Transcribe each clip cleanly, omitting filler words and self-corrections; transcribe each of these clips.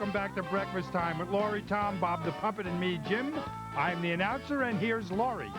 welcome back to Breakfast Time with Laurie, Tom, Bob the Puppet, and me, Jim. I'm the announcer, and here's Laurie.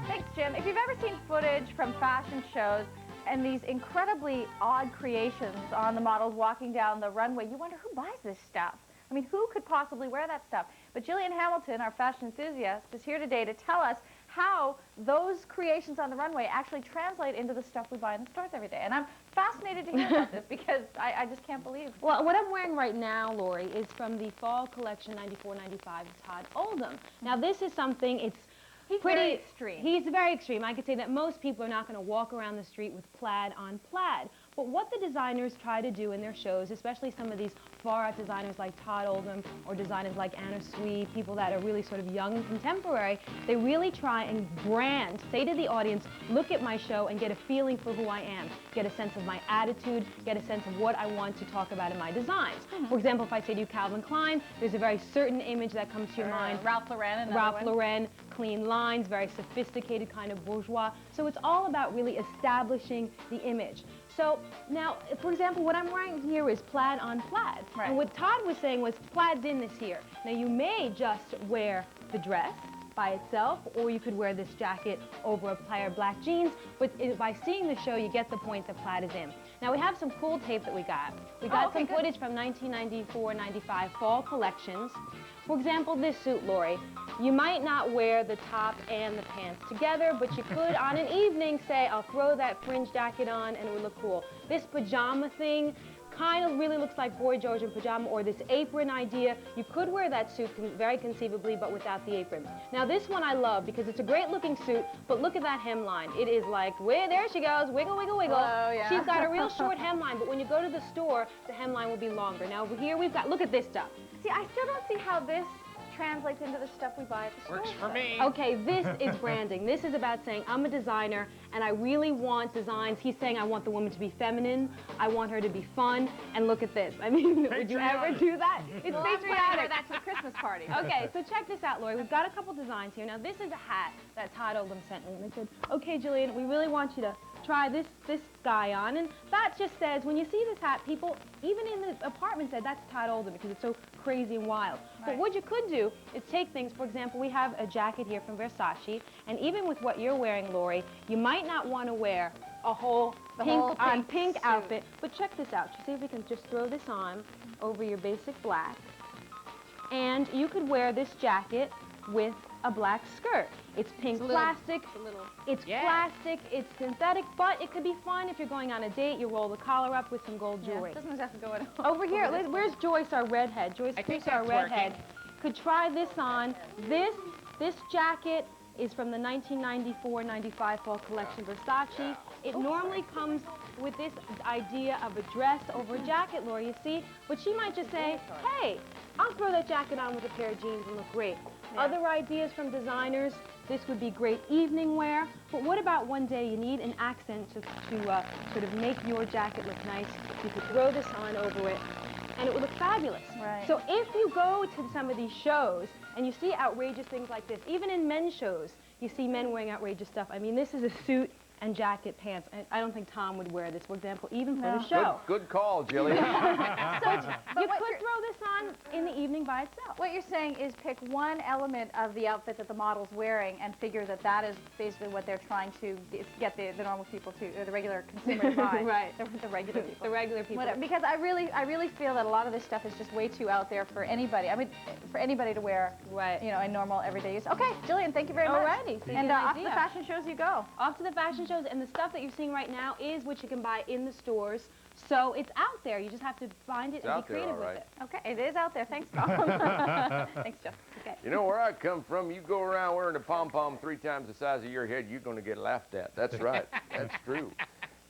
Thanks, Jim. If you've ever seen footage from fashion shows and these incredibly odd creations on the models walking down the runway, you wonder who buys this stuff. I mean, who could possibly wear that stuff? But Jillian Hamilton, our fashion enthusiast, is here today to tell us how those creations on the runway actually translate into the stuff we buy in the stores every day. And I'm fascinated to hear about this because I just can't believe. Well, what I'm wearing right now, Laurie, is from the fall collection 94-95 Todd Oldham. Now, this is something, He's very extreme. He's very extreme. I could say that most people are not going to walk around the street with plaid on plaid. But what the designers try to do in their shows, especially some of these far-out designers like Todd Oldham or designers like Anna Sui, people that are really sort of young and contemporary, they really try and brand, say to the audience, look at my show and get a feeling for who I am, get a sense of my attitude, get a sense of what I want to talk about in my designs. For example, if I say to you Calvin Klein, there's a very certain image that comes to your mind. Ralph Lauren. Ralph Lauren, clean lines, very sophisticated kind of bourgeois. So it's all about really establishing the image. So now, for example, what I'm wearing here is plaid on plaid. Right. And what Todd was saying was plaid's in this here. Now you may just wear the dress by itself, or you could wear this jacket over a pair of black jeans, but by seeing the show, you get the point that plaid is in. Now we have some cool tape that we got. We got some footage from 1994-95 fall collections. For example, this suit, Laurie. You might not wear the top and the pants together, but you could on an evening say, I'll throw that fringe jacket on and it would look cool. This pajama thing kind of really looks like Boy George in pajama, or this apron idea. You could wear that suit very conceivably, but without the apron. Now this one I love because it's a great looking suit, but look at that hemline. It is like, there she goes, wiggle, wiggle, wiggle. Oh, yeah. She's got a real short hemline, but when you go to the store, the hemline will be longer. Now over here we've got, look at this stuff. See, I still don't see how this translates into the stuff we buy at the store. Works for me. Okay, this is branding. This is about saying, I'm a designer, and I really want designs. He's saying, I want the woman to be feminine, I want her to be fun, and look at this. I mean, would you ever do that? It's patriotic. That's for Christmas party. Okay, so check this out, Laurie. We've got a couple designs here. Now, this is a hat that Todd Oldham sent me, and they said, okay, Jillian, we really want you to try this guy on, and that just says, when you see this hat, people, even in the apartment, said that's Todd Oldham because it's so crazy and wild. Right. But what you could do is take things, for example, we have a jacket here from Versace, and even with what you're wearing, Laurie, you might not want to wear a whole pink outfit, but check this out. See if we can just throw this on over your basic black, and you could wear this jacket with a black skirt. It's pink plastic, it's plastic, it's synthetic, but it could be fun if you're going on a date. You roll the collar up with some gold jewelry. It doesn't have to go in. Over here, where's Joyce, our redhead? Joyce Pierce, our redhead. Could try this on. This jacket is from the 1994-95 fall collection Versace. It normally comes with this idea of a dress over a jacket, Laurie, you see? But she might just say, hey, I'll throw that jacket on with a pair of jeans and look great. Yeah. Other ideas from designers, this would be great evening wear. But what about one day you need an accent to sort of make your jacket look nice? You could throw this on over it, and it would look fabulous. Right. So if you go to some of these shows and you see outrageous things like this, even in men's shows, you see men wearing outrageous stuff. I mean, this is a suit and jacket pants. I don't think Tom would wear this, for example, even for the show. Good call, Jillian. So you could throw this on in the evening by itself. What you're saying is pick one element of the outfit that the model's wearing and figure that that is basically what they're trying to get the normal people to, or the regular consumer to buy. Right. The regular people. The regular people. Whatever, because I really feel that a lot of this stuff is just way too out there for anybody. I mean, for anybody to wear, right, you know, in normal everyday use. Okay, Jillian, thank you very much. Alrighty. And off to the fashion shows you go. Off to the fashion shows, and the stuff that you're seeing right now is what you can buy in the stores. So it's out there. You just have to find it and be creative with it. Okay, it is out there. Thanks, Tom. Thanks, Jeff. Okay. You know where I come from, you go around wearing a pom-pom 3 times the size of your head, you're going to get laughed at. That's right. That's true.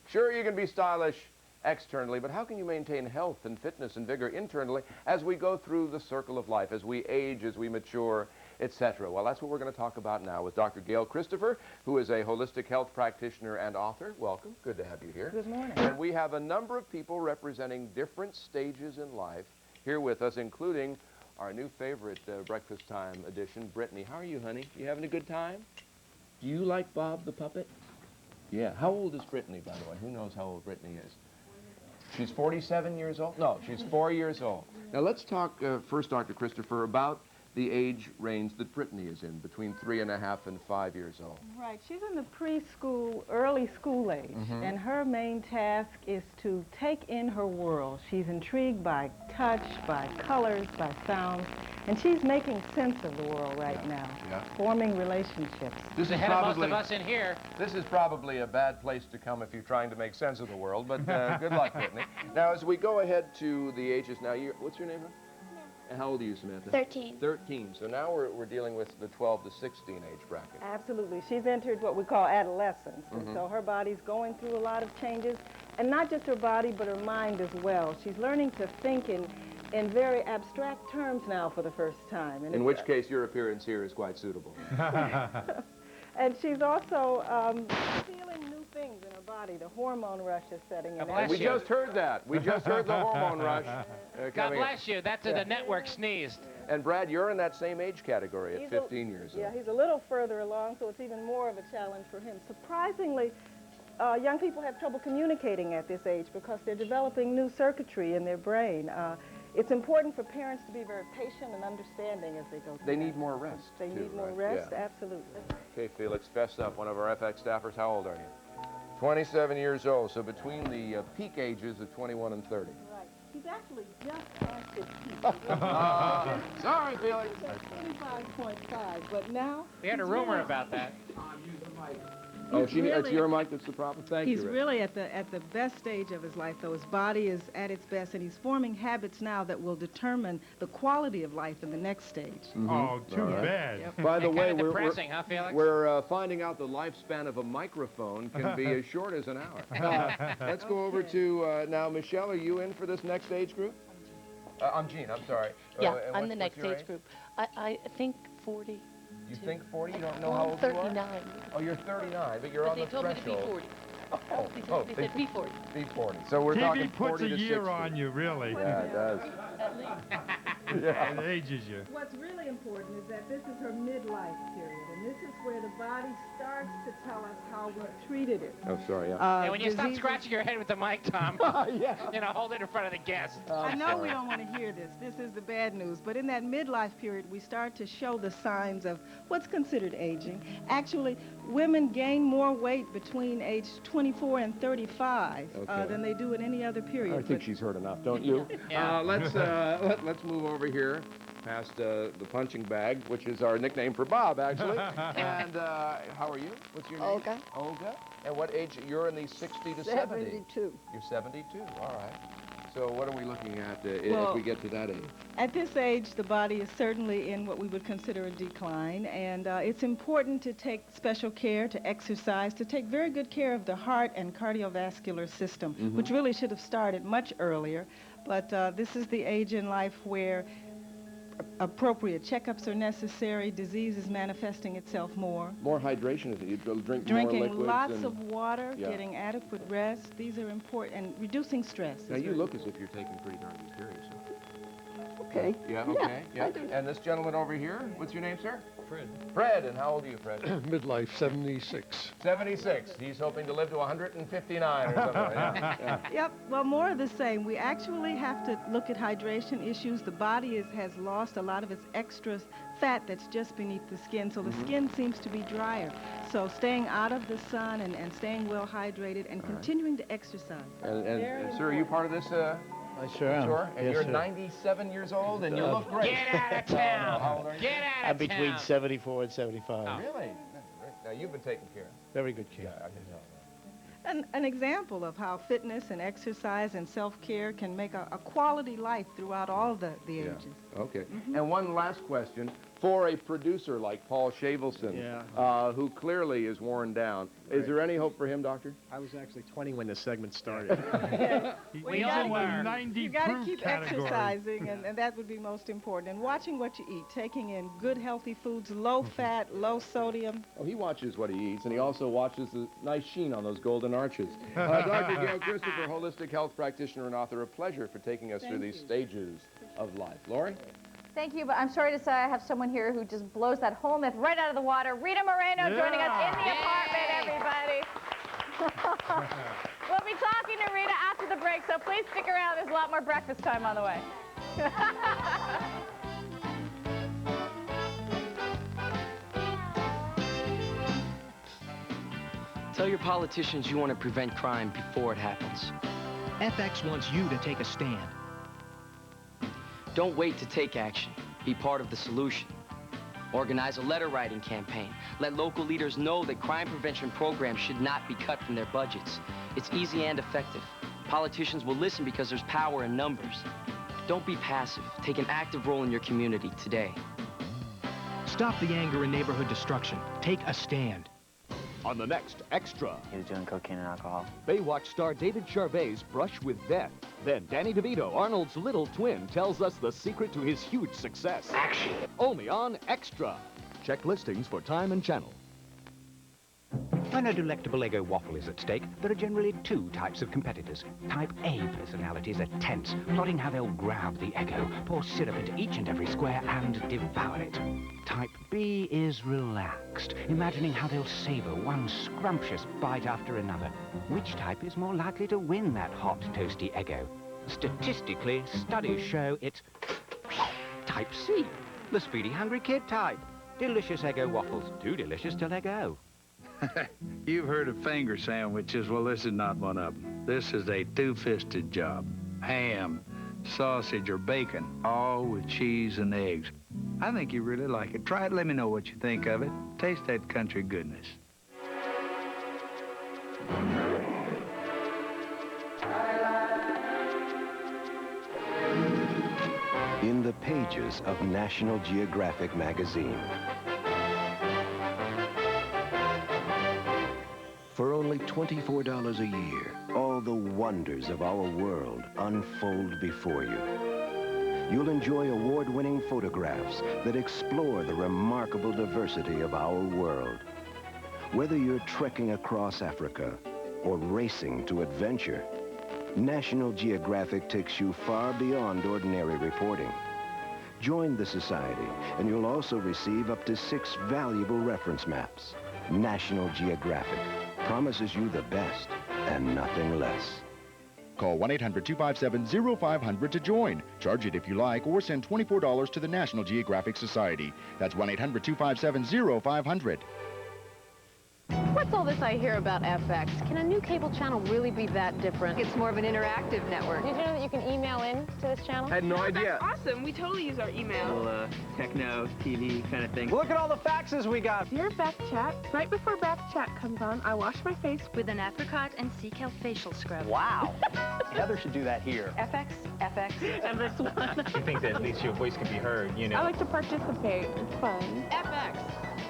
Sure, you can be stylish externally, but how can you maintain health and fitness and vigor internally as we go through the circle of life, as we age, as we mature, etc.? Well, that's what we're going to talk about now with Dr. Gail Christopher, who is a holistic health practitioner and author. Welcome. Good to have you here. Good morning. And we have a number of people representing different stages in life here with us, including our new favorite Breakfast Time edition, Brittany. How are you, honey? You having a good time? Do you like Bob the Puppet? Yeah. How old is Brittany, by the way? Who knows how old Brittany is? She's 47 years old? No, she's 4 years old. Now let's talk first, Dr. Christopher, about the age range that Brittany is in, between 3.5 and 5 years old. Right. She's in the preschool, early school age, and her main task is to take in her world. She's intrigued by touch, by colors, by sounds, and she's making sense of the world right now, forming relationships. This is Ahead of most of us in here. This is probably a bad place to come if you're trying to make sense of the world, but good luck, Brittany. Now, as we go ahead to the ages now, what's your name, hon? And how old are you, Samantha? 13. 13. So now we're dealing with the 12 to 16 age bracket. Absolutely. She's entered what we call adolescence, and so her body's going through a lot of changes, and not just her body, but her mind as well. She's learning to think in very abstract terms now for the first time. And In which case, your appearance here is quite suitable. And she's also feeling new things in her body. The hormone rush is setting in. bless We you. just heard that. We just heard the hormone rush. God coming in. bless you. That's the network sneezed. And Brad, you're in that same age category at He's 15 years old. Yeah, he's a little further along, so it's even more of a challenge for him. Surprisingly, young people have trouble communicating at this age because they're developing new circuitry in their brain. It's important for parents to be very patient and understanding as they go through They that. need more rest. They too, need more right? rest, Yeah. absolutely. Okay, Felix, fess up, one of our FX staffers. How old are you? 27 years old, so between the peak ages of 21 and 30. Right. He's actually just past his peak. Sorry, Felix. 25.5, but now We had a rumor about that. Oh, He's really- it's your mic that's the problem? Thank he's you, Rick. really at the best stage of his life, though. His body is at its best, and he's forming habits now that will determine the quality of life in the next stage. Oh, too All right. bad. By the way, Kind of we're depressing, huh, Felix? finding out the lifespan of a microphone can be as short as an hour. Let's go over to, now, Michelle, are you in for this next age group? I'm Gene, I'm sorry. Yeah, and I'm the what's next your age group. I think 40. You think 40? You don't know Well, how I'm old you are? 39. Oh, you're 39, but you're But on they the told me to be threshold. 40. Oh, They said be 40. be 40. So we're talking TV puts 40 a to year 60. on you, really. Yeah, it does. At least. It ages you. What's really important is that this is her midlife period, and this is where the body starts to tell us how we treated it. Oh, sorry, yeah. And when you stop diseases- scratching your head with the mic, Tom, Yeah. you know, hold it in front of the guest. I know we don't want to hear this. This is the bad news. But in that midlife period, we start to show the signs of what's considered aging. Actually, women gain more weight between age 24 and 35 Okay. than they do in any other period. I think But she's heard enough, don't you? Yeah. Let's move over here past the punching bag, which is our nickname for Bob, actually. And how are you? What's your name? Olga. Olga. And what age? You're in the 60 to 70. 72. You're 72. All right. So what are we looking at if Well, we get to that age? At this age, the body is certainly in what we would consider a decline, and it's important to take special care, to exercise, to take very good care of the heart and cardiovascular system, which really should have started much earlier. But this is the age in life where appropriate checkups are necessary, disease is manifesting itself more. More hydration. You drink more Drinking liquids. lots and... of water, Yeah. getting adequate rest, these are important, and reducing stress. Now is you very look as if you're taking pretty darn good care of yourself. Okay. Yeah, okay. Yeah, I do. And this gentleman over here, what's your name, sir? Fred. Fred, and how old are you, Fred? Midlife, 76. 76. He's hoping to live to 159 or something. Yeah. Yep, well, more of the same. We actually have to look at hydration issues. The body has lost a lot of its extra fat that's just beneath the skin, so the skin seems to be drier. So staying out of the sun and staying well hydrated and continuing to exercise. And Very sir, are you part of this? I sure am. Sure. And Yes, you're sir. 97 years old, and you look great. Get out of How old town. are you? Get out I'm of between town. 74 and 75. Oh. Really? Now you've been taken care of. Very good care. Yeah, I can tell. An example of how fitness and exercise and self-care can make a quality life throughout all the Yeah. ages. Okay. And one last question. For a producer like Paul Shavelson, Yeah. who clearly is worn down, is there any hope for him, Doctor? I was actually 20 when the segment started. We He's all in were. the 90 You got to proof keep category. exercising, and that would be most important. And watching what you eat, taking in good, healthy foods, low fat, low sodium. Oh, he watches what he eats, and he also watches the nice sheen on those golden arches. Dr. Gail Christopher, holistic health practitioner and author, a pleasure for taking us through these stages of life. Lori? Thank you, but I'm sorry to say I have someone here who just blows that whole myth right out of the water. Rita Moreno joining us in the Yeah. apartment, everybody. We'll be talking to Rita after the break, so So please stick around. There's a lot more breakfast time on the way. Tell your politicians you want to prevent crime before it happens. FX wants you to take a stand. Don't wait to take action. Be part of the solution. Organize a letter-writing campaign. Let local leaders know that crime prevention programs should not be cut from their budgets. It's easy and effective. Politicians will listen because there's power in numbers. Don't be passive. Take an active role in your community today. Stop the anger and neighborhood destruction. Take a stand. On the next Extra, He was doing cocaine and alcohol. Baywatch star David Charvet's brush with death. Then Danny DeVito, Arnold's little twin, tells us the secret to his huge success. Action. Only on Extra. Check listings for time and channel. When a delectable Eggo waffle is at stake, there are generally two types of competitors. Type A personalities are tense, plotting how they'll grab the Eggo, pour syrup into each and every square, and devour it. Type B is relaxed, imagining how they'll savor one scrumptious bite after another. Which type is more likely to win that hot, toasty Eggo? Statistically, studies show it's Type C, the speedy, hungry kid type. Delicious Eggo waffles, too delicious to let go. You've heard of finger sandwiches. Well, this is not one of them. This is a two-fisted job. Ham, sausage, or bacon, all with cheese and eggs. I think you really like it. Try it. Let me know what you think of it. Taste that country goodness. In the pages of National Geographic magazine. For only $24 a year, all the wonders of our world unfold before you. You'll enjoy award-winning photographs that explore the remarkable diversity of our world. Whether you're trekking across Africa or racing to adventure, National Geographic takes you far beyond ordinary reporting. Join the Society, and you'll also receive up to 6 valuable reference maps. National Geographic promises you the best and nothing less. Call 1-800-257-0500 to join. Charge it if you like, or send $24 to the National Geographic Society. That's 1-800-257-0500. What's all this I hear about FX? Can a new cable channel really be that different? It's more of an interactive network. Did you know that you can email in to this channel? I had no idea. That's awesome. We totally use our email. Little, techno, TV kind of thing. Look at all the faxes we got. Dear Back Chat, right before Back Chat comes on, I wash my face with an apricot and sea kelp facial scrub. Wow. Heather should do that here. FX, FX1. You think that at least your voice can be heard, you know? I like to participate. It's fun. FX.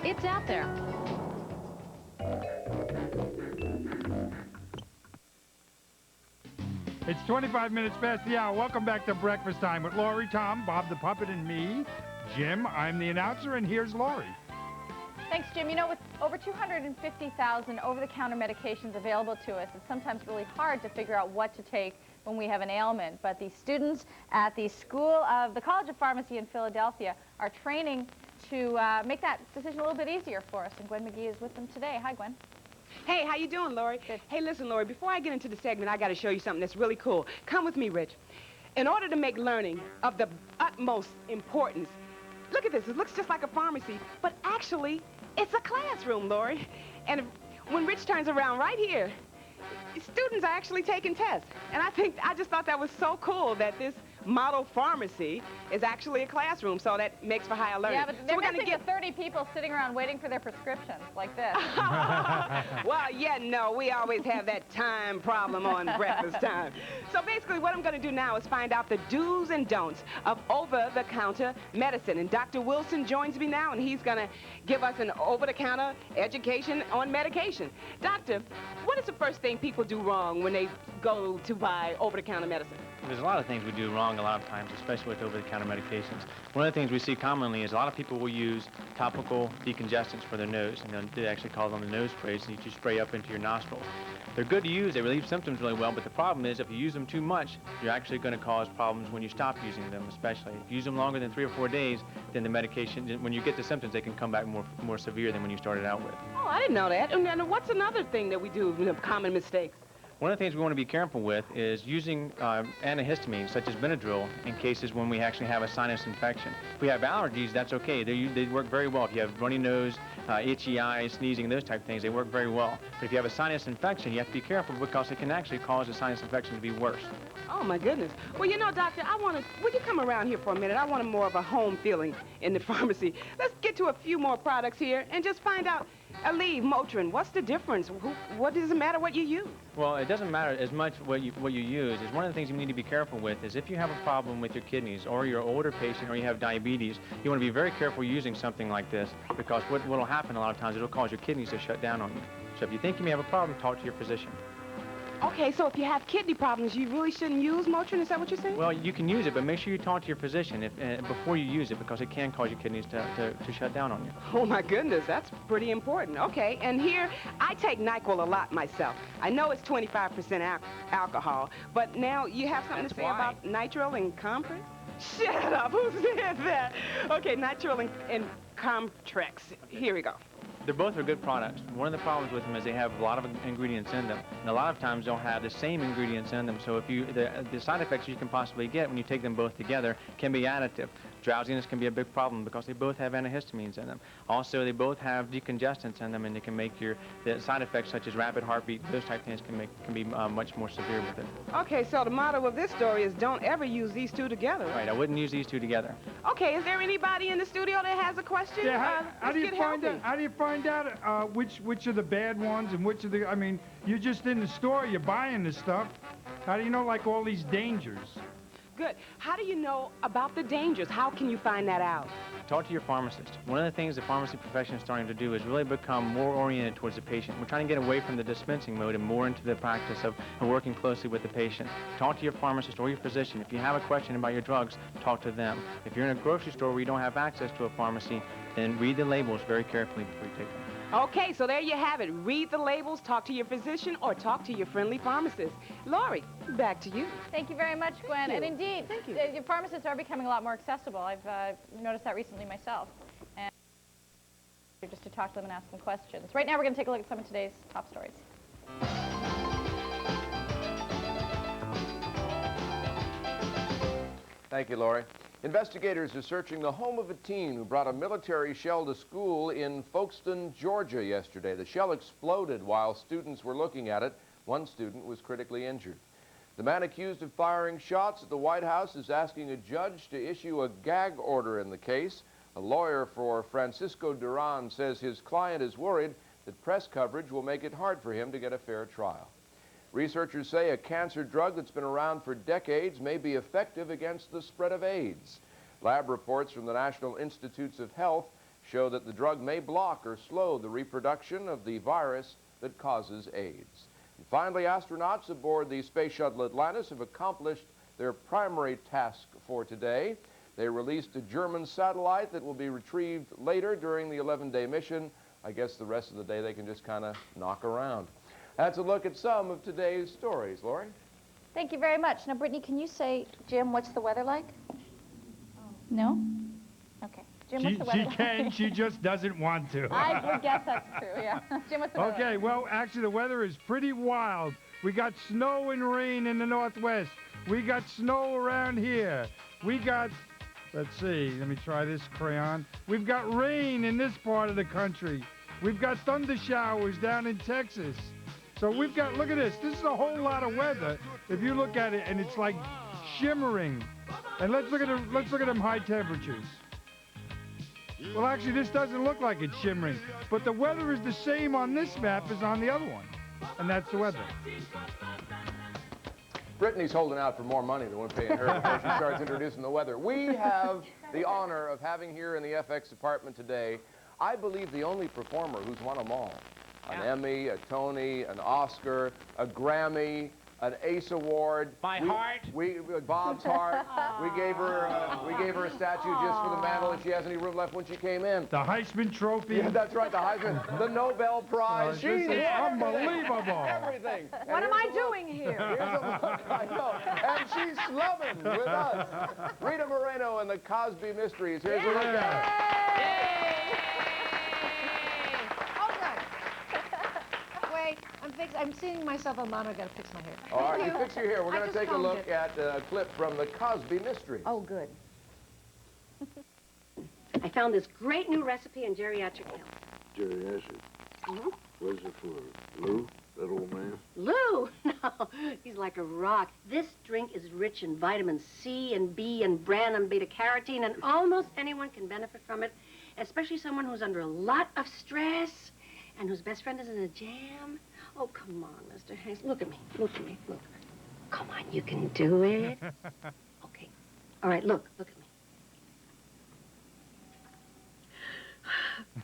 It's out there. It's 25 minutes past the hour. Welcome back to Breakfast Time with Laurie, Tom, Bob the Puppet, and me, Jim. I'm the announcer, and here's Laurie. Thanks, Jim. You know, with over 250,000 over-the-counter medications available to us, it's sometimes really hard to figure out what to take when we have an ailment. But the students at the College of Pharmacy in Philadelphia are training to make that decision a little bit easier for us. And Gwen McGee is with them today. Hi, Gwen. Hey, how you doing, Lori? Good. Hey, listen, Lori, before I get into the segment, I got to show you something that's really cool. Come with me, Rich. In order to make learning of the utmost importance, look at this. It looks just like a pharmacy, but actually, it's a classroom, Lori. And when Rich turns around right here, students are actually taking tests. And I just thought that was so cool that this model pharmacy is actually a classroom, so that makes for higher learning. Yeah, but they're missing the 30 people sitting around waiting for their prescriptions, like this. Well, yeah, no, we always have that time problem on Breakfast Time. So basically what I'm going to do now is find out the do's and don'ts of over-the-counter medicine. And Dr. Wilson joins me now, and he's going to give us an over-the-counter education on medication. Doctor, what is the first thing people do wrong when they go to buy over-the-counter medicine? There's a lot of things we do wrong a lot of times, especially with over-the-counter medications. One of the things we see commonly is a lot of people will use topical decongestants for their nose, and they actually call them the nose sprays, and you just spray up into your nostrils. They're good to use, they relieve symptoms really well, but the problem is if you use them too much, you're actually going to cause problems when you stop using them, especially. If you use them longer than 3 or 4 days, then the medication, when you get the symptoms, they can come back more severe than when you started out with. Oh, I didn't know that. And what's another thing that we do, common mistakes? One of the things we want to be careful with is using antihistamines, such as Benadryl, in cases when we actually have a sinus infection. If we have allergies, that's okay. They work very well. If you have runny nose, itchy eyes, sneezing, those type of things, they work very well. But if you have a sinus infection, you have to be careful because it can actually cause the sinus infection to be worse. Oh, my goodness. Well, you know, doctor, will you come around here for a minute? I want more of a home feeling in the pharmacy. Let's get to a few more products here and just find out, Aleve, Motrin, what's the difference? What does it matter what you use? Well, it doesn't matter as much what you use. Is one of the things you need to be careful with is if you have a problem with your kidneys or you're an older patient or you have diabetes, you want to be very careful using something like this because what will happen a lot of times, it'll cause your kidneys to shut down on you. So if you think you may have a problem, talk to your physician. Okay, so if you have kidney problems, you really shouldn't use Motrin? Is that what you're saying? Well, you can use it, but make sure you talk to your physician before you use it because it can cause your kidneys to shut down on you. Oh, my goodness, that's pretty important. Okay, and here, I take NyQuil a lot myself. I know it's 25% alcohol, but now you have something to say about nitrile and Complex? Shut up, who said that? Okay, nitrile and Comtrex. Here we go. They both are good products. One of the problems with them is they have a lot of ingredients in them. And a lot of times they'll have the same ingredients in them. So if the side effects you can possibly get when you take them both together can be additive. Drowsiness can be a big problem because they both have antihistamines in them. Also, they both have decongestants in them, and they can make the side effects such as rapid heartbeat, those type of things can be much more severe with it. Okay, so the motto of this story is don't ever use these two together. Right, I wouldn't use these two together. Okay, is there anybody in the studio that has a question? Yeah, how do you find out which are the bad ones and which are the? I mean, you're just in the store, you're buying this stuff. How do you know like all these dangers? Good. How do you know about the dangers? How can you find that out? Talk to your pharmacist. One of the things the pharmacy profession is starting to do is really become more oriented towards the patient. We're trying to get away from the dispensing mode and more into the practice of working closely with the patient. Talk to your pharmacist or your physician. If you have a question about your drugs, talk to them. If you're in a grocery store where you don't have access to a pharmacy, then read the labels very carefully before you take them. Okay, so there you have it. Read the labels, talk to your physician, or talk to your friendly pharmacist. Laurie, back to you. Thank you very much, Gwen. Thank you. And indeed, the pharmacists are becoming a lot more accessible. I've noticed that recently myself. And just to talk to them and ask them questions. Right now, we're going to take a look at some of today's top stories. Thank you, Laurie. Investigators are searching the home of a teen who brought a military shell to school in Folkestone, Georgia yesterday. The shell exploded while students were looking at it. One student was critically injured. The man accused of firing shots at the White House is asking a judge to issue a gag order in the case. A lawyer for Francisco Duran says his client is worried that press coverage will make it hard for him to get a fair trial. Researchers say a cancer drug that's been around for decades may be effective against the spread of AIDS. Lab reports from the National Institutes of Health show that the drug may block or slow the reproduction of the virus that causes AIDS. And finally, astronauts aboard the Space Shuttle Atlantis have accomplished their primary task for today. They released a German satellite that will be retrieved later during the 11-day mission. I guess the rest of the day they can just kind of knock around. That's a look at some of today's stories. Laurie? Thank you very much. Now, Brittany, can you say, Jim, what's the weather like? No? Okay. Jim, what's the weather like? She can, she just doesn't want to. I would guess that's true, yeah. Jim, what's the weather like? Okay, well, actually, the weather is pretty wild. We got snow and rain in the northwest. We got snow around here. We got, let's see, let me try this crayon. We've got rain in this part of the country. We've got thunder showers down in Texas. So we've got, look at this. This is a whole lot of weather. If you look at it, and it's like shimmering. And let's look at them high temperatures. Well, actually, this doesn't look like it's shimmering, but the weather is the same on this map as on the other one, and that's the weather. Brittany's holding out for more money than we're paying her before she starts introducing the weather. We have the honor of having here in the FX department today, I believe, the only performer who's won them all. An Emmy, a Tony, an Oscar, a Grammy, an Ace Award. Bob's Heart. We gave her a statue just for the mantle if she has any room left when she came in. The Heisman Trophy. Yeah, that's right, the Heisman. The Nobel Prize. She's unbelievable. Everything. What am I doing here? Here's a look, I know. And she's slumming with us. Rita Moreno and the Cosby Mysteries. Here's a look at her. Wait, I'm I'm seeing myself on monitor. I gotta fix my hair. All right, Thank you fix your hair. We're I going to just take a combed look it. at a clip from the Cosby Mystery. Oh, good. I found this great new recipe in geriatric health. Geriatric. Mm-hmm. Where's it for? Lou? That old man? Lou? No, he's like a rock. This drink is rich in vitamin C and B and bran and beta-carotene, and almost anyone can benefit from it, especially someone who's under a lot of stress and whose best friend is in a jam. Oh, come on, Mr. Hanks. Look at me. Look at me. Look. Come on, you can do it. Okay. All right, look at me.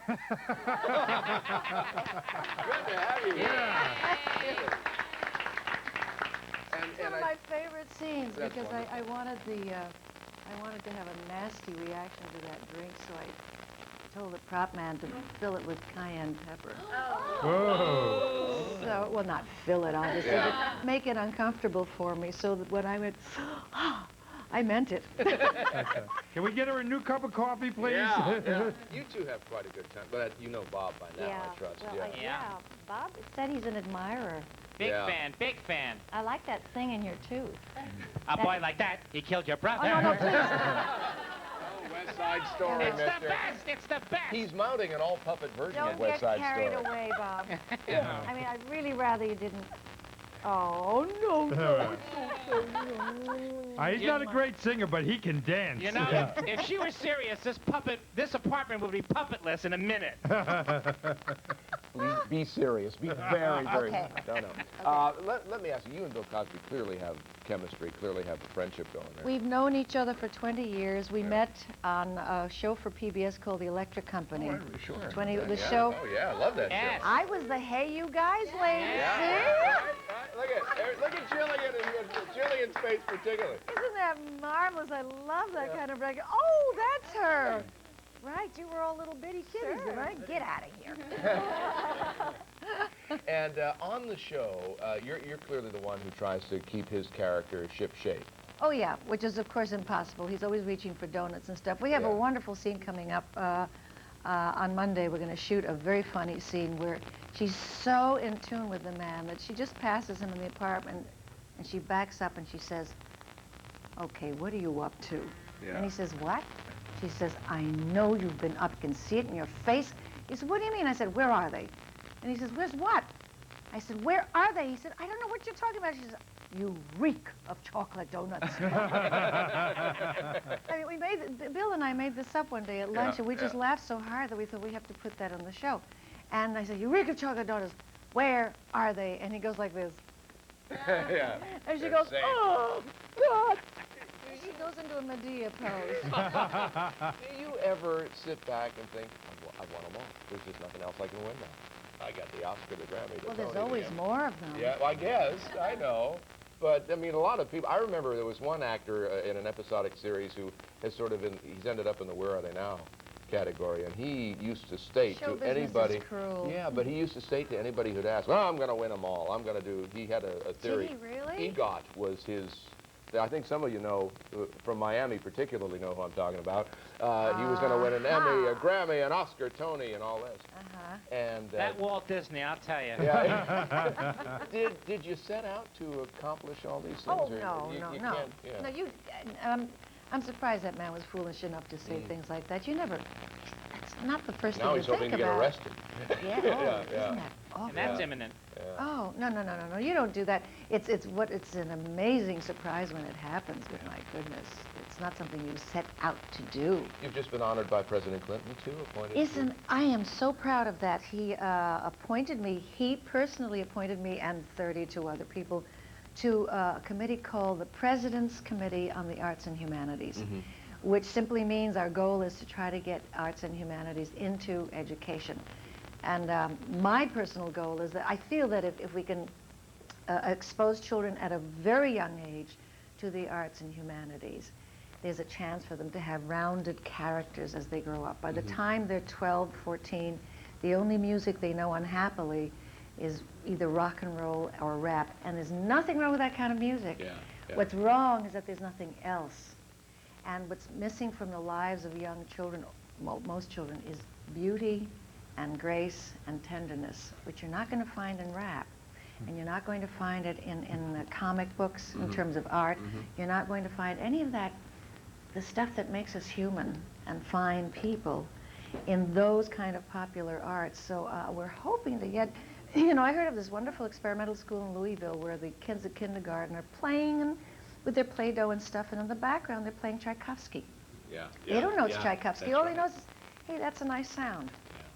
Good to have you. Yeah. And It's one of my favorite scenes That's because I wanted to have a nasty reaction to that drink, so I told the prop man to fill it with cayenne pepper. Whoa. So, well, not fill it, obviously, but make it uncomfortable for me so that when I went, I meant it. Can we get her a new cup of coffee, please? Yeah. You two have quite a good time. But you know Bob by now, Yeah, I trust. well, Bob said he's an admirer. Big fan, big fan. I like that thing in your tooth. A boy like that, he killed your brother. Oh, no, please. West Side Story, It's mister. the best, it's the best. He's mounting an all-puppet version Don't of West get Side carried Story. away, Bob. Yeah. I mean, I'd really rather you didn't. Oh, no, no. He's not a great singer, but he can dance. You know, if she were serious, this apartment would be puppetless in a minute. Please be serious. Be very, very. Okay. No. Let me ask you. You and Bill Cosby clearly have chemistry. Clearly have a friendship going. Right? We've known each other for 20 years. We met on a show for PBS called The Electric Company. Oh, sure. 20, the Yeah. show. Oh yeah, I love that show. I was the Hey You Guys lady. Yeah. See? Right. Look at Jillian and Jillian's face particularly. Isn't that marvelous? I love that kind of break. Oh, that's her. Right, you were all little bitty kiddies, right? Get out of here. And on the show, you're clearly the one who tries to keep his character ship-shape. Oh, yeah, which is, of course, impossible. He's always reaching for donuts and stuff. We have a wonderful scene coming up on Monday. We're going to shoot a very funny scene where she's so in tune with the man that she just passes him in the apartment, and she backs up and she says, "Okay, what are you up to?" Yeah. And he says, "What?" She says, "I know you've been up. I can see it in your face." He said, "What do you mean?" I said, "Where are they?" And he says, "Where's what?" I said, "Where are they?" He said, "I don't know what you're talking about." She said, "You reek of chocolate donuts." I mean, Bill and I made this up one day at lunch, and we just laughed so hard that we thought we have to put that on the show. And I said, "You reek of chocolate donuts. Where are they?" And he goes like this. Yeah. And she They're goes, safe. "Oh, God." And she goes into a Medea pose. Do you ever sit back and think, I've won them all. There's just nothing else I can win now. I got the Oscar, the Grammy, the Well, there's Tony, always the Emmy. more of them. Yeah, well, I guess. I know. But, I mean, a lot of people, I remember there was one actor in an episodic series who has sort of he's ended up in the Where Are They Now category, and he used to state Show to business anybody. is cruel. Yeah, but he used to state to anybody who'd ask, "Well, I'm going to win them all. I'm going to do." He had a theory. Did he really? EGOT was his. I think some of you know, from Miami particularly, know who I'm talking about. He was going to win an Emmy, a Grammy, an Oscar, Tony, and all this. And That Walt Disney, I'll tell you. yeah. Did you set out to accomplish all these things? Oh, or no, you no. can't- yeah. No, you, I'm surprised that man was foolish enough to say things like that. You never, that's not the first Now thing he's to hoping think to get about. arrested. Yeah, Yeah, oh, yeah. isn't that awful? And that's imminent. Oh, no, you don't do that. It's an amazing surprise when it happens, but my goodness, it's not something you set out to do. You've just been honored by President Clinton, too, appointed. I am so proud of that. He appointed me, he personally appointed me and 32 other people to a committee called the President's Committee on the Arts and Humanities, which simply means our goal is to try to get arts and humanities into education. And my personal goal is that I feel that if we can expose children at a very young age to the arts and humanities, there's a chance for them to have rounded characters as they grow up. By the time they're 12, 14, the only music they know unhappily is either rock and roll or rap. And there's nothing wrong with that kind of music. What's wrong is that there's nothing else. And what's missing from the lives of young children, well, most children, is beauty and grace and tenderness, which you're not going to find in rap. and you're not going to find it in the comic books in terms of art. You're not going to find any of that, the stuff that makes us human and fine people in those kind of popular arts. So we're hoping to get, you know, I heard of this wonderful experimental school in Louisville where the kids at kindergarten are playing with their Play-Doh and stuff, and in the background they're playing Tchaikovsky. Yeah. They don't know it's Tchaikovsky. All they know is, hey, that's a nice sound.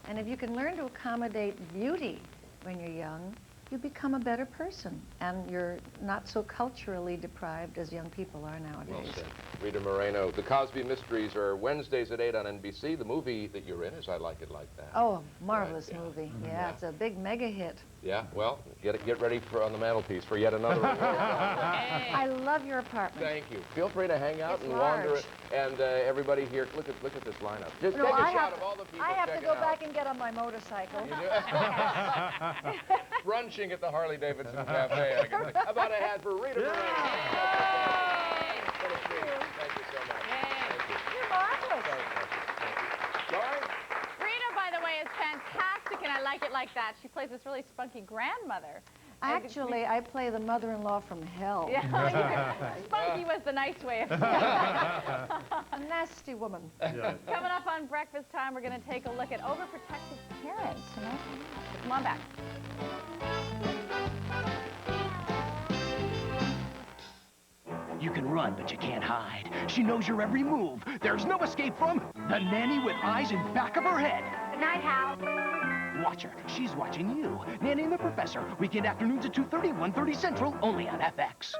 And if you can learn to accommodate beauty when you're young, you become a better person, and you're not so culturally deprived as young people are nowadays. Well said. Rita Moreno. The Cosby Mysteries are Wednesdays at 8 on NBC. The movie that you're in is I Like It Like That. Oh, marvelous movie. Yeah, it's a big mega hit. Yeah, well, get ready for on the mantelpiece for yet another award. I love your apartment. Thank you. Feel free to hang out It's and large. wander. And everybody here, look at this lineup. Just No, take a I shot have of all the people I have to checking go out. back and get on my motorcycle. Brunching at the Harley Davidson Cafe. I can say. How about a hat for Rita Moreno? Thank you so much. Thank you. You're marvelous. Laurie? Rita, by the way, is fantastic, and I like it like that. She plays this really spunky grandmother. Actually, I play the mother-in-law from hell. Yeah, spunky was the nice way of saying it. A nasty woman. Coming up on Breakfast Time, we're going to take a look at overprotective parents. Come on back. You can run, but you can't hide. She knows your every move. There's no escape from the nanny with eyes in back of her head. Good night, Hal. Watch her. She's watching you. Nanny and the Professor. Weekend afternoons at 2:30, 1:30 Central, only on FX.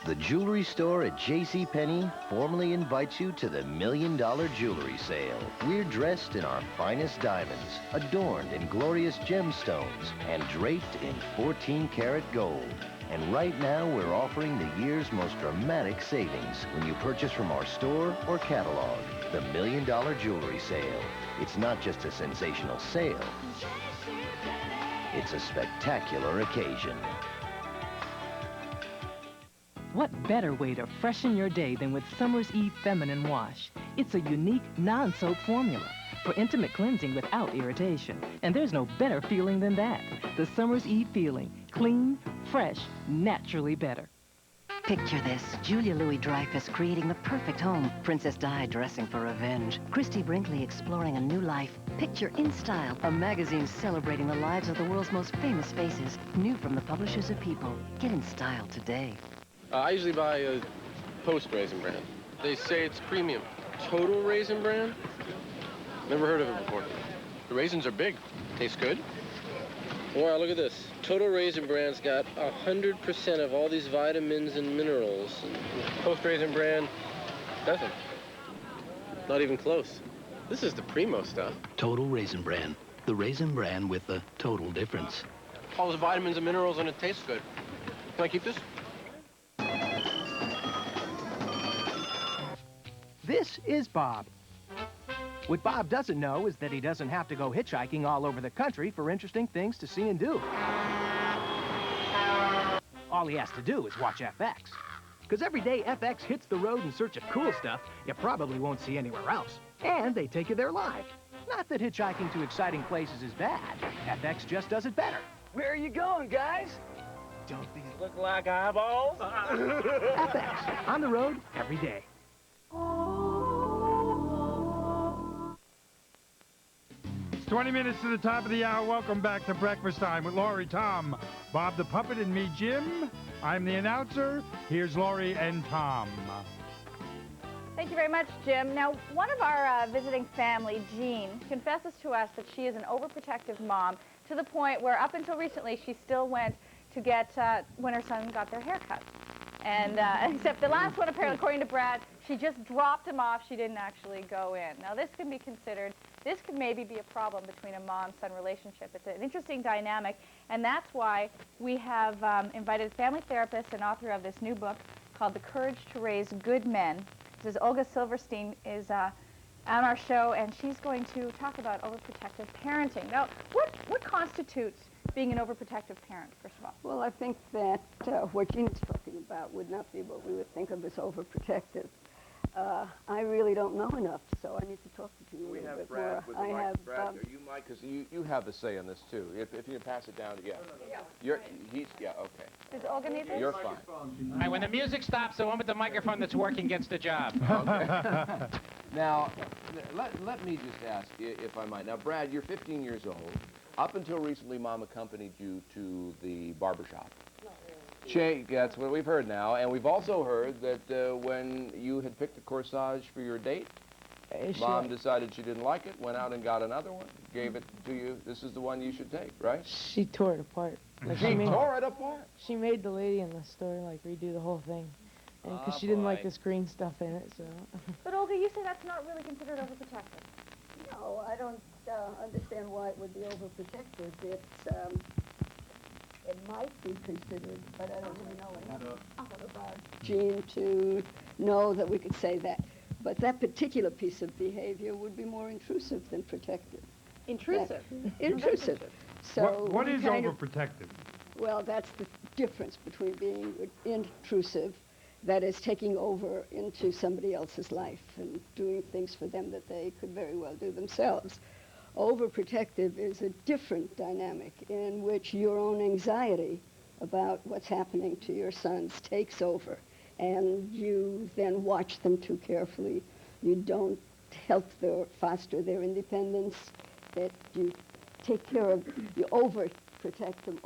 The jewelry store at JCPenney formally invites you to the $1 Million Jewelry Sale. We're dressed in our finest diamonds, adorned in glorious gemstones, and draped in 14-karat gold. And right now, we're offering the year's most dramatic savings when you purchase from our store or catalog. The $1 Million Jewelry Sale. It's not just a sensational sale. It's a spectacular occasion. What better way to freshen your day than with Summer's Eve Feminine Wash? It's a unique, non-soap formula for intimate cleansing without irritation. And there's no better feeling than that. The Summer's Eve feeling. Clean, fresh, naturally better. Picture this, Julia Louis-Dreyfus creating the perfect home. Princess Di dressing for revenge. Christy Brinkley exploring a new life. Picture In Style, a magazine celebrating the lives of the world's most famous faces. New from the publishers of People. Get in style today. I usually buy a Post Raisin Bran. They say it's premium. Total Raisin Bran? Never heard of it before. The raisins are big. Tastes good. Wow, look at this. Total Raisin Bran's got 100% of all these vitamins and minerals. Post Raisin Bran, nothing. Not even close. This is the primo stuff. Total Raisin Bran. The Raisin Bran with the total difference. All those vitamins and minerals, and it tastes good. Can I keep this? This is Bob. What Bob doesn't know is that he doesn't have to go hitchhiking all over the country for interesting things to see and do. All he has to do is watch FX. Because every day FX hits the road in search of cool stuff you probably won't see anywhere else. And they take you there live. Not that hitchhiking to exciting places is bad. FX just does it better. Where are you going, guys? Don't these look like eyeballs? FX, on the road every day. It's 20 minutes to the top of the hour. Welcome back to Breakfast Time with Laurie, Tom, Bob the Puppet, and me, Jim. I'm the announcer. Here's Laurie and Tom. Thank you very much, Jim. Now, one of our visiting family, Jean, confesses to us that she is an overprotective mom to the point where up until recently she still went to get when her son got their hair cut. And except the last one, apparently, according to Brad, she just dropped him off. She didn't actually go in. Now, this can be considered, this could maybe be a problem between a mom-son relationship. It's an interesting dynamic, and that's why we have invited a family therapist and author of this new book called The Courage to Raise Good Men. This is Olga Silverstein is on our show, and she's going to talk about overprotective parenting. Now, what constitutes being an overprotective parent, first of all? Well, I think that what Jean's talking about would not be what we would think of as overprotective. I really don't know enough, so I need to talk to you a We little have bit Brad more. with the I mic. have, Brad, are you Mike? Because you have the say in this too. If you can pass it down to yeah, okay. Does Olga need this? You're fine. All right, when the music stops, the one with the microphone that's working gets the job. Okay. Now, let me just ask, if I might. Now, Brad, you're 15 years old. Up until recently, Mom accompanied you to the barbershop. That's what we've heard now. And we've also heard that when you had picked a corsage for your date, Mom decided she didn't like it, went out and got another one, gave it to you. This is the one you should take, right? She tore it apart. She tore it apart? She made the lady in the store, like, redo the whole thing. And because she didn't like this green stuff in it, so... But Olga, you say that's not really considered overprotective. No, I don't understand why it would be overprotective. It might be considered, but I don't really know enough about Jean to know that we could say that. But that particular piece of behavior would be more intrusive than protective. Intrusive? Intrusive. So What we is kind of- overprotective? Well, that's the difference between being intrusive, that is taking over into somebody else's life and doing things for them that they could very well do themselves. Overprotective is a different dynamic in which your own anxiety about what's happening to your sons takes over, and you then watch them too carefully. You don't help foster their independence, that you take care of, you overprotect them,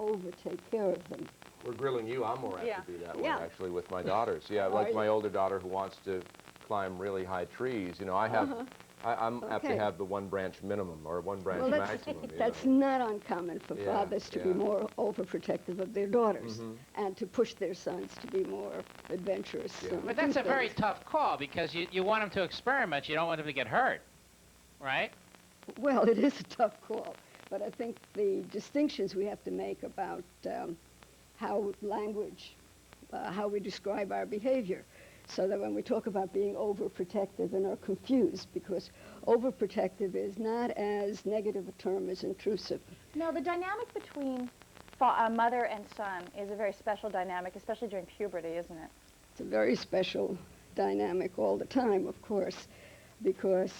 take care of them. We're grilling you. I'm more apt Yeah. to be that Yeah. way, actually, with my daughters. Yeah, like my older daughter who wants to climb really high trees. You know, I have, I'm apt to Okay. have the one branch minimum or one branch Well, maximum. you that's know. not uncommon for Yeah, fathers to be yeah. more overprotective of their daughters Mhm. and to push their sons to be more adventurous. and But do that's a very things. tough call because you want them to experiment. You don't want them to get hurt, right? Well, it is a tough call, but I think the distinctions we have to make about how language, how we describe our behavior, so that when we talk about being overprotective and are confused, because overprotective is not as negative a term as intrusive. No, the dynamic between mother and son is a very special dynamic, especially during puberty, isn't it? It's a very special dynamic all the time, of course, because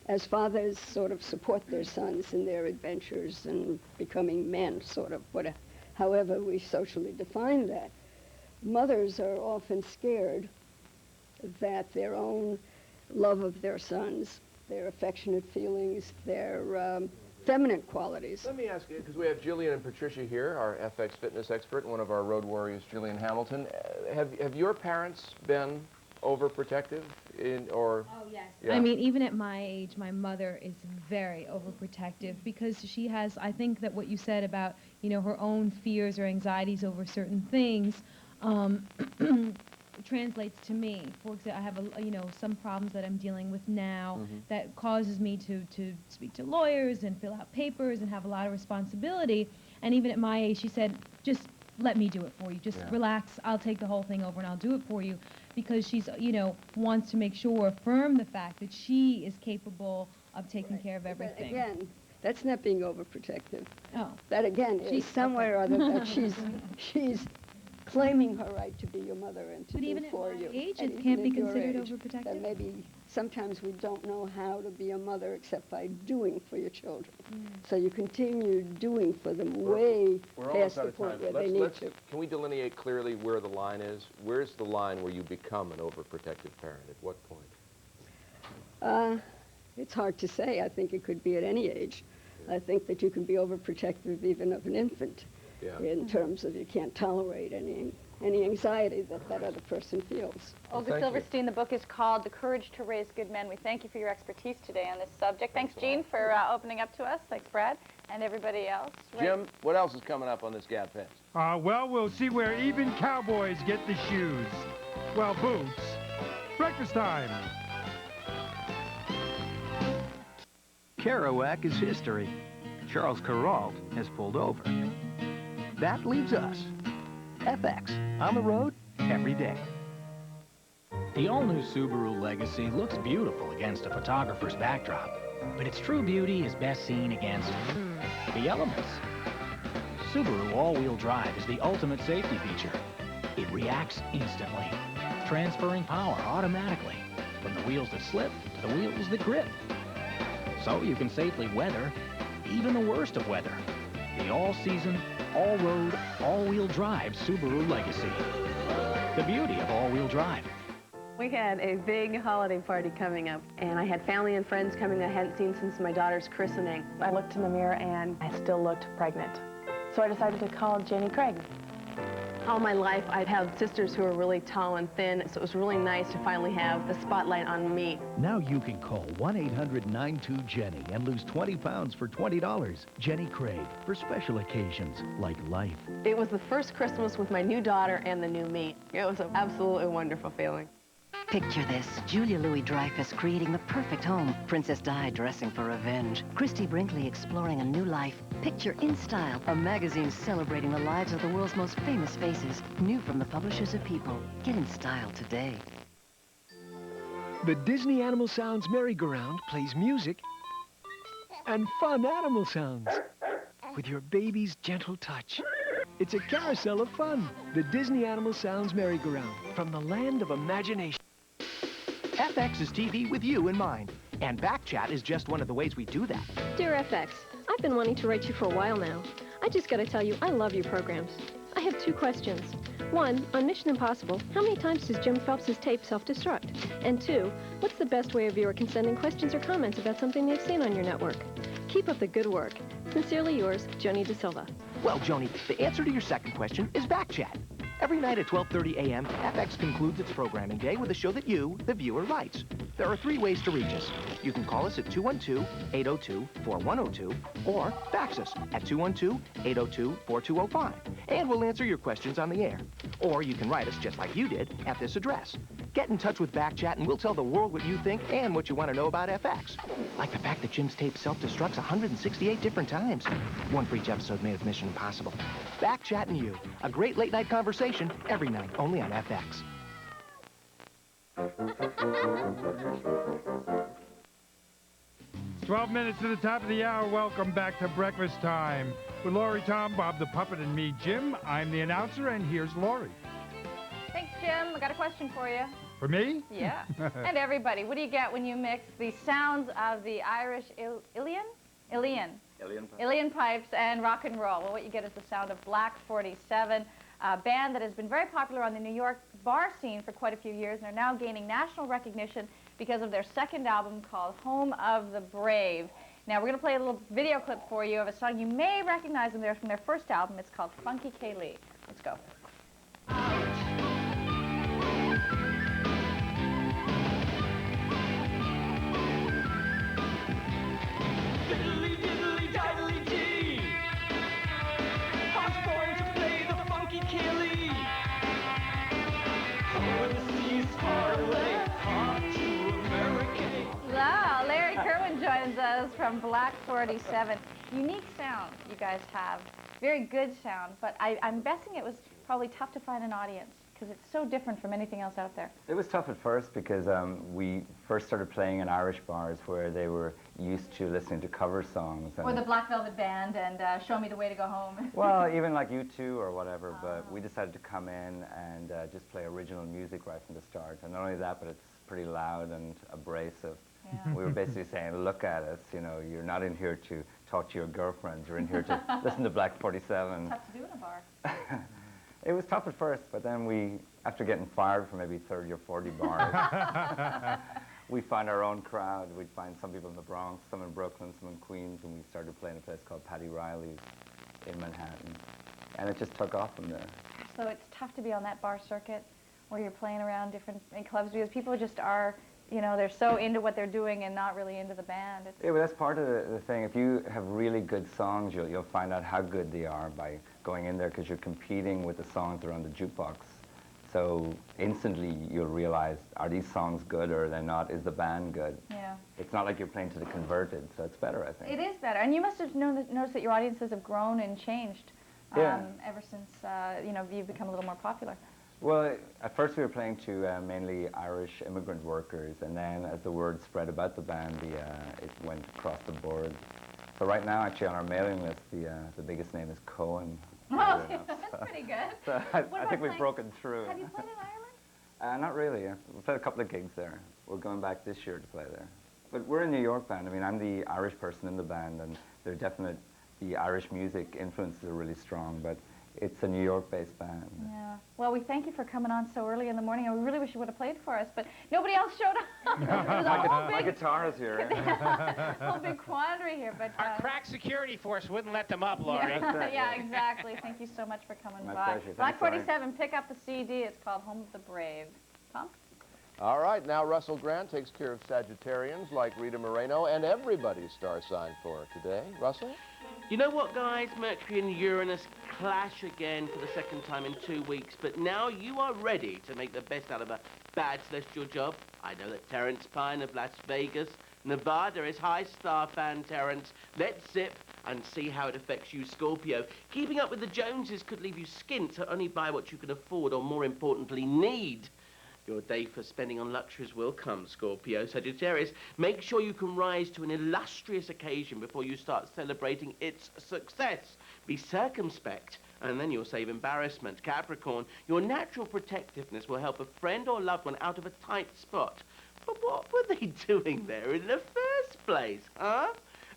as fathers sort of support their sons in their adventures and becoming men, sort of, however we socially define that, mothers are often scared that their own love of their sons, their affectionate feelings, their feminine qualities. Let me ask you, because we have Jillian and Patricia here, our FX fitness expert, and one of our road warriors, Jillian Hamilton. Have your parents been overprotective Oh, yes. Yeah. I mean, even at my age, my mother is very overprotective because she has, I think that what you said about, you know, her own fears or anxieties over certain things translates to me. For example, I have, some problems that I'm dealing with now that causes me to speak to lawyers and fill out papers and have a lot of responsibility. And even at my age, she said, just let me do it for you. Just relax. I'll take the whole thing over and I'll do it for you. Because she's, wants to make sure, affirm the fact that she is capable of taking care of everything. But again, that's not being overprotective. Oh. That again She's is somewhere or other that she's claiming her right to be your mother and to But do even at for my you. age, And it even can't be at your considered age, overprotective? That maybe sometimes we don't know how to be a mother except by doing for your children. So you continue doing for them way We're almost past out the of time. point where they need to. Can we delineate clearly where the line is? Where's the line where you become an overprotective parent? At what point? It's hard to say. I think it could be at any age. I think that you can be overprotective even of an infant in terms of you can't tolerate any anxiety that other person feels. Olga Silverstein, the book is called The Courage to Raise Good Men. We thank you for your expertise today on this subject. Thanks, Jean, for opening up to us. Thanks, Brad, and everybody else. Jim, what else is coming up on this Gab Fest? Well, we'll see where even cowboys get the shoes. Well, boots. Breakfast time. Kerouac is history. Charles Kuralt has pulled over. That leaves us. FX, on the road, every day. The all-new Subaru Legacy looks beautiful against a photographer's backdrop, but its true beauty is best seen against the elements. Subaru all-wheel drive is the ultimate safety feature. It reacts instantly, transferring power automatically, from the wheels that slip to the wheels that grip. So you can safely weather even the worst of weather. The all-season, all-road, all-wheel drive Subaru Legacy. The beauty of all-wheel drive. We had a big holiday party coming up, and I had family and friends coming that I hadn't seen since my daughter's christening. I looked in the mirror, and I still looked pregnant. So I decided to call Jenny Craig. All my life, I'd have sisters who were really tall and thin, so it was really nice to finally have the spotlight on me. Now you can call 1-800-92-JENNY and lose 20 pounds for $20. Jenny Craig, for special occasions like life. It was the first Christmas with my new daughter and the new me. It was an absolutely wonderful feeling. Picture this, Julia Louis-Dreyfus creating the perfect home, Princess Di dressing for revenge, Christy Brinkley exploring a new life, Picture in Style, a magazine celebrating the lives of the world's most famous faces, new from the publishers of People. Get in style today. The Disney Animal Sounds merry-go-round plays music and fun animal sounds with your baby's gentle touch. It's a carousel of fun. The Disney Animal Sounds merry-go-round from the land of imagination. FX is TV with you in mind, and Backchat is just one of the ways we do that. Dear FX, I've been wanting to write you for a while now. I just gotta tell you, I love your programs. I have two questions. One, on Mission Impossible, how many times does Jim Phelps' tape self-destruct? And two, what's the best way a viewer can send in questions or comments about something they've seen on your network? Keep up the good work. Sincerely yours, Joni De Silva. Well, Joni, the answer to your second question is Backchat. Every night at 12:30 a.m., FX concludes its programming day with a show that you, the viewer, writes. There are three ways to reach us. You can call us at 212-802-4102 or fax us at 212-802-4205, and we'll answer your questions on the air. Or you can write us just like you did at this address. Get in touch with Backchat and we'll tell the world what you think and what you want to know about FX. Like the fact that Jim's tape self-destructs 168 different times. One for each episode made of Mission Impossible. Backchat and you, a great late-night conversation every night, only on FX. 12 minutes to the top of the hour. Welcome back to Breakfast Time with Lori, Tom, Bob the Puppet, and me, Jim. I'm the announcer, and here's Lori. Thanks, Jim. I got a question for you. For me? Yeah. And everybody, what do you get when you mix the sounds of the Irish Ilian pipes and rock and roll? Well, what you get is the sound of Black 47, a band that has been very popular on the New York bar scene for quite a few years and are now gaining national recognition because of their second album called Home of the Brave. Now, we're going to play a little video clip for you of a song you may recognize them there from their first album. It's called Funky Kaylee. Let's go. Diddly diddly diddly dee. I was born to play the funky Kaylee. Over the seas far away, off to America. Wow, Larry Kerwin joins us from Black 47. Unique sound you guys have. Very good sound, but I'm guessing it was probably tough to find an audience because it's so different from anything else out there. It was tough at first because we first started playing in Irish bars where they were used to listening to cover songs. Or the Black Velvet Band and Show Me the Way to Go Home. Well, even like U2 or whatever, but we decided to come in and just play original music right from the start. And not only that, but it's pretty loud and abrasive. Yeah. We were basically saying, look at us, you know, you're not in here to talk to your girlfriends, you're in here to listen to Black 47. Tough to do in a bar. It was tough at first, but then we, after getting fired from maybe 30 or 40 bars, we found our own crowd. We'd find some people in the Bronx, some in Brooklyn, some in Queens, and we started playing a place called Paddy Riley's in Manhattan. And it just took off from there. So it's tough to be on that bar circuit where you're playing around different clubs because people just are, you know, they're so into what they're doing and not really into the band. Yeah, but that's part of the thing. If you have really good songs, you'll find out how good they are by going in there because you're competing with the songs that are on the jukebox. So instantly you'll realize, are these songs good or are they not? Is the band good? Yeah. It's not like you're playing to the converted, so it's better, I think. It is better. And you must have noticed that your audiences have grown and changed ever since, you know, you've become a little more popular. Well, at first we were playing to mainly Irish immigrant workers, and then as the word spread about the band, it went across the board. So right now, actually, on our mailing list, the biggest name is Cohen. Oh, that's pretty good. So I think we've broken through. Have you played in Not really. We've played a couple of gigs there. We're going back this year to play there. But we're a New York band. I mean, I'm the Irish person in the band, and the Irish music influences are really strong, but it's a New York-based band. Yeah. Well, we thank you for coming on so early in the morning. I really wish you would have played for us, but nobody else showed up. There's a whole My big, guitar is here. whole big quandary here. But Our crack security force wouldn't let them up, Laurie. Yeah, exactly. Thank you so much for coming My by. pleasure. Black Thanks, 47, pick up the CD. It's called Home of the Brave. Tom? All right, now Russell Grant takes care of Sagittarians like Rita Moreno and everybody's star sign for today. Russell? You know what, guys? Mercury and Uranus clash again for the second time in 2 weeks, but now you are ready to make the best out of a bad celestial job. I know that Terence Pine of Las Vegas, Nevada is high star fan, Terence. Let's zip and see how it affects you, Scorpio. Keeping up with the Joneses could leave you skint to only buy what you can afford or, more importantly, need. Your day for spending on luxuries will come, Scorpio. Sagittarius, make sure you can rise to an illustrious occasion before you start celebrating its success. Be circumspect, and then you'll save embarrassment. Capricorn, your natural protectiveness will help a friend or loved one out of a tight spot. But what were they doing there in the first place, huh?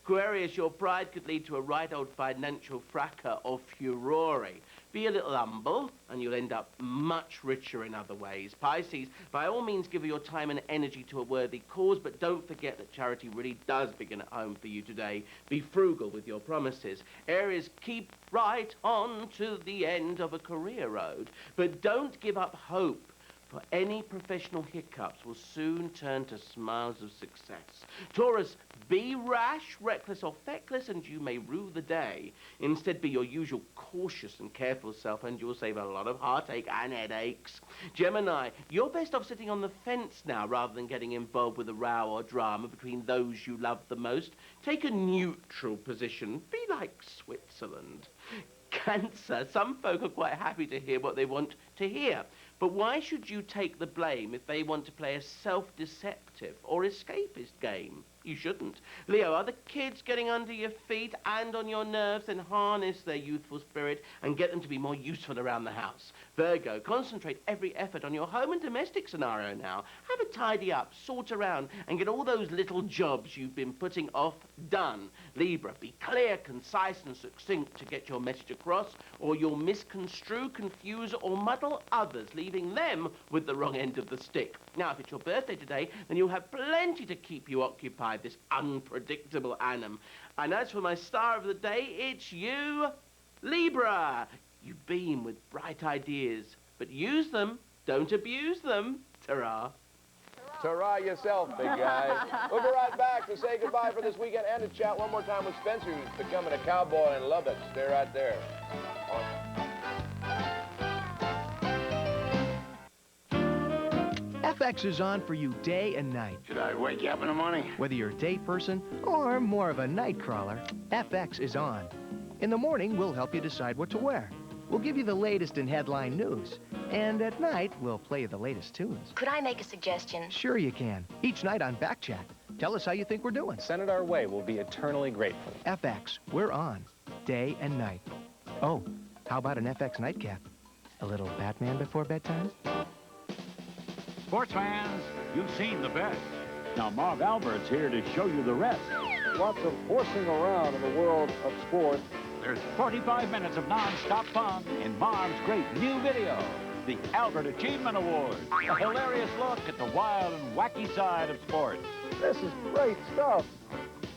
Aquarius, your pride could lead to a right old financial fracas or furore. Be a little humble, and you'll end up much richer in other ways. Pisces, by all means give your time and energy to a worthy cause, but don't forget that charity really does begin at home for you today. Be frugal with your promises. Aries, keep right on to the end of a career road, but don't give up hope. For any professional hiccups will soon turn to smiles of success. Taurus, be rash, reckless, or feckless, and you may rue the day. Instead, be your usual cautious and careful self, and you'll save a lot of heartache and headaches. Gemini, you're best off sitting on the fence now rather than getting involved with a row or drama between those you love the most. Take a neutral position. Be like Switzerland. Cancer, some folk are quite happy to hear what they want to hear. But why should you take the blame if they want to play a self-deceptive or escapist game? You shouldn't. Leo, are the kids getting under your feet and on your nerves? Then harness their youthful spirit and get them to be more useful around the house. Virgo, concentrate every effort on your home and domestic scenario now. Have a tidy up, sort around, and get all those little jobs you've been putting off done. Libra, be clear, concise, and succinct to get your message across, or you'll misconstrue, confuse, or muddle others, leaving them with the wrong end of the stick. Now, if it's your birthday today, then you'll have plenty to keep you occupied, this unpredictable annum. And as for my star of the day, it's you, Libra. You beam with bright ideas, but use them, don't abuse them. Ta-ra. Ta-ra yourself, big guy. We'll be right back to say goodbye for this weekend and to chat one more time with Spencer, who's becoming a cowboy in Lubbock. Stay right there. FX is on for you day and night. Should I wake you up in the morning? Whether you're a day person or more of a night crawler, FX is on. In the morning, we'll help you decide what to wear. We'll give you the latest in headline news. And at night, we'll play you the latest tunes. Could I make a suggestion? Sure you can. Each night on Backchat. Tell us how you think we're doing. Send it our way. We'll be eternally grateful. FX, we're on. Day and night. Oh, how about an FX nightcap? A little Batman before bedtime? Sports fans, you've seen the best. Now Marv Albert's here to show you the rest. Lots of horsing around in the world of sport. There's 45 minutes of non-stop fun in Marv's great new video, the Albert Achievement Award. A hilarious look at the wild and wacky side of sports. This is great stuff.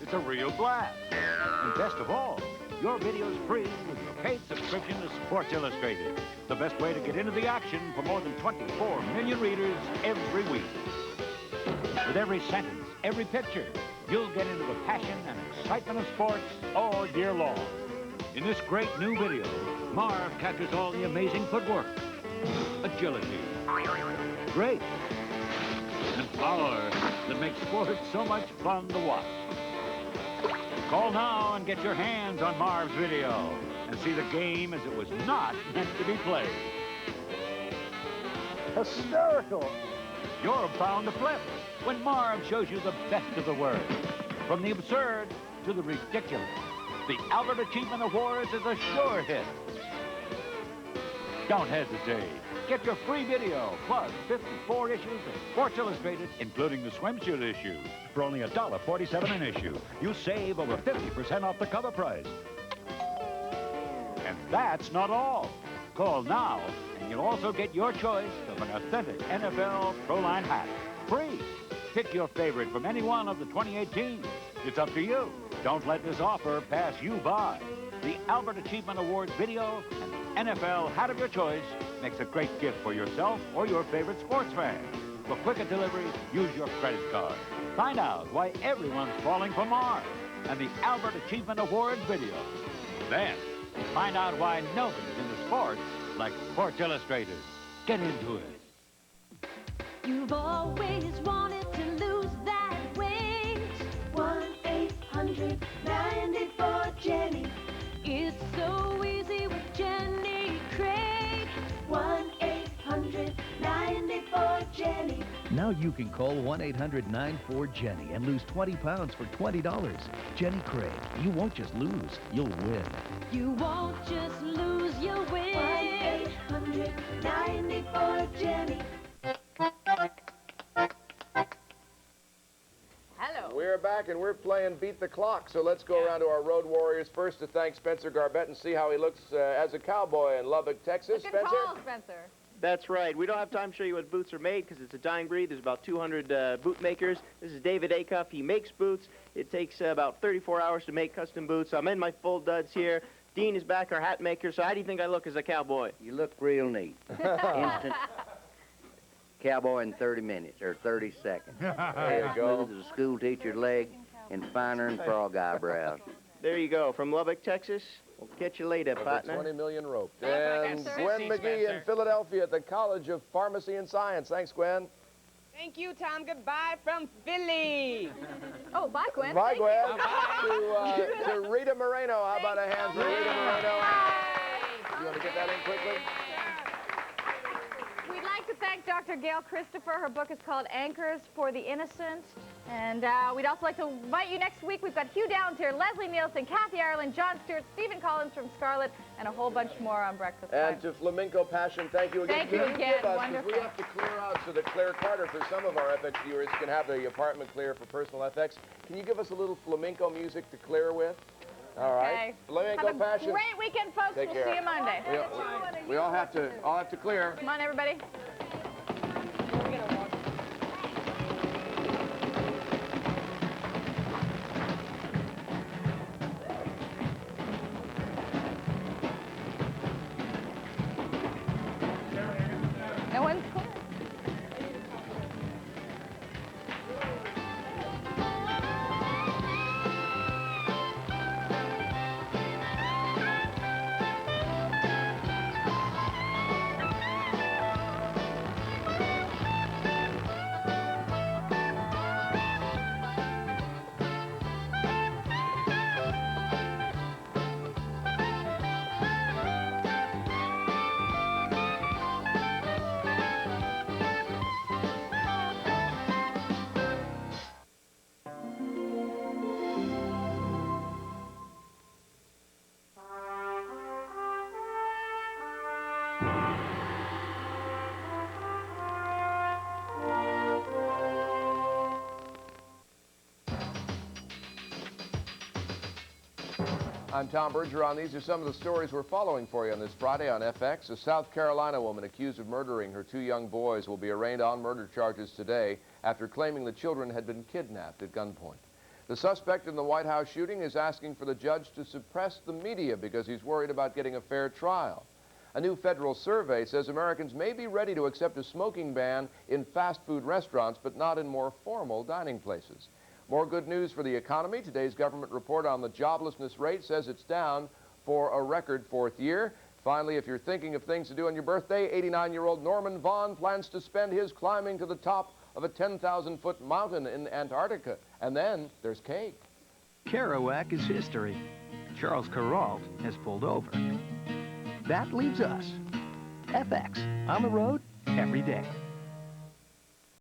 It's a real blast. And best of all, your video's free with your paid subscription to Sports Illustrated. The best way to get into the action for more than 24 million readers every week. With every sentence, every picture, you'll get into the passion and excitement of sports all year long. In this great new video, Marv captures all the amazing footwork, agility, grace, and power that makes sports so much fun to watch. Call now and get your hands on Marv's video and see the game as it was not meant to be played. Hysterical. You're bound to flip when Marv shows you the best of the word. From the absurd to the ridiculous, the Albert Achievement Awards is a sure hit. Don't hesitate. Get your free video, plus 54 issues of Sports Illustrated, including the swimsuit issue, for only $1.47 an issue. You save over 50% off the cover price. And that's not all. Call now, and you'll also get your choice of an authentic NFL Pro-Line hat. Free. Pick your favorite from any one of the 2018s. It's up to you. Don't let this offer pass you by. The Albert Achievement Awards video and the NFL hat of your choice makes a great gift for yourself or your favorite sports fan. For quicker delivery, use your credit card. Find out why everyone's falling for Mars and the Albert Achievement Awards video. Then, find out why nobody's into sports like Sports Illustrated. Get into it. You've always wanted to lose that weight. 1-800-94-JENNY. It's so easy with Jenny Craig. 1-800-94-JENNY. Now you can call 1-800-94-JENNY and lose 20 pounds for $20. Jenny Craig, you won't just lose, you'll win. You won't just lose, you'll win. 1-800-94-JENNY. Hello. We're back and we're playing Beat the Clock. So let's go around to our road warriors first to thank Spencer Garbett and see how he looks as a cowboy in Lubbock, Texas. Good Spencer? call, Spencer. That's right. We don't have time to show you what boots are made because it's a dying breed. There's about 200 boot makers. This is David Acuff. He makes boots. It takes about 34 hours to make custom boots. I'm in my full duds here. Dean is back, our hat maker. So how do you think I look as a cowboy? You look real neat. Instant cowboy in 30 minutes or 30 seconds. There you go. Smooth as a school teacher's leg and finer than frog eyebrows. There you go. From Lubbock, Texas. We'll catch you later, Over partner. 20 million roped. Thank you, And Spencer. Gwen See, McGee Spencer. in Philadelphia at the College of Pharmacy and Science. Thanks, Gwen. Thank you, Tom. Goodbye from Philly. Oh, bye, Gwen. Bye, Thank Gwen. you. To Rita Moreno. How about a hand for Rita Moreno? You want to get that in quickly? We'd like to thank Dr. Gail Christopher. Her book is called Anchors for the Innocent. And we'd also like to invite you next week. We've got Hugh Downs here, Leslie Nielsen, Kathy Ireland, John Stewart, Stephen Collins from Scarlet, and a whole bunch more on Breakfast Time. And to Flamenco Passion, thank you again. Thank you again. Give us, 'cause Wonderful. we have to clear out so that Claire Carter, for some of our FX viewers, can have the apartment clear for personal FX. Can you give us a little flamenco music to clear with? All right. Okay. Flamenco Have a Passion. great weekend, folks. Take We'll care. see you Monday. We all have to clear. Come on, everybody. No one's clear. I'm Tom Bergeron. These are some of the stories we're following for you on this Friday on FX. A South Carolina woman accused of murdering her 2 young boys will be arraigned on murder charges today after claiming the children had been kidnapped at gunpoint. The suspect in the White House shooting is asking for the judge to suppress the media because he's worried about getting a fair trial. A new federal survey says Americans may be ready to accept a smoking ban in fast food restaurants, but not in more formal dining places. More good news for the economy. Today's government report on the joblessness rate says it's down for a record 4th year. Finally, if you're thinking of things to do on your birthday, 89-year-old Norman Vaughn plans to spend his climbing to the top of a 10,000-foot mountain in Antarctica. And then there's cake. Kerouac is history. Charles Kuralt has pulled over. That leaves us. FX, on the road every day.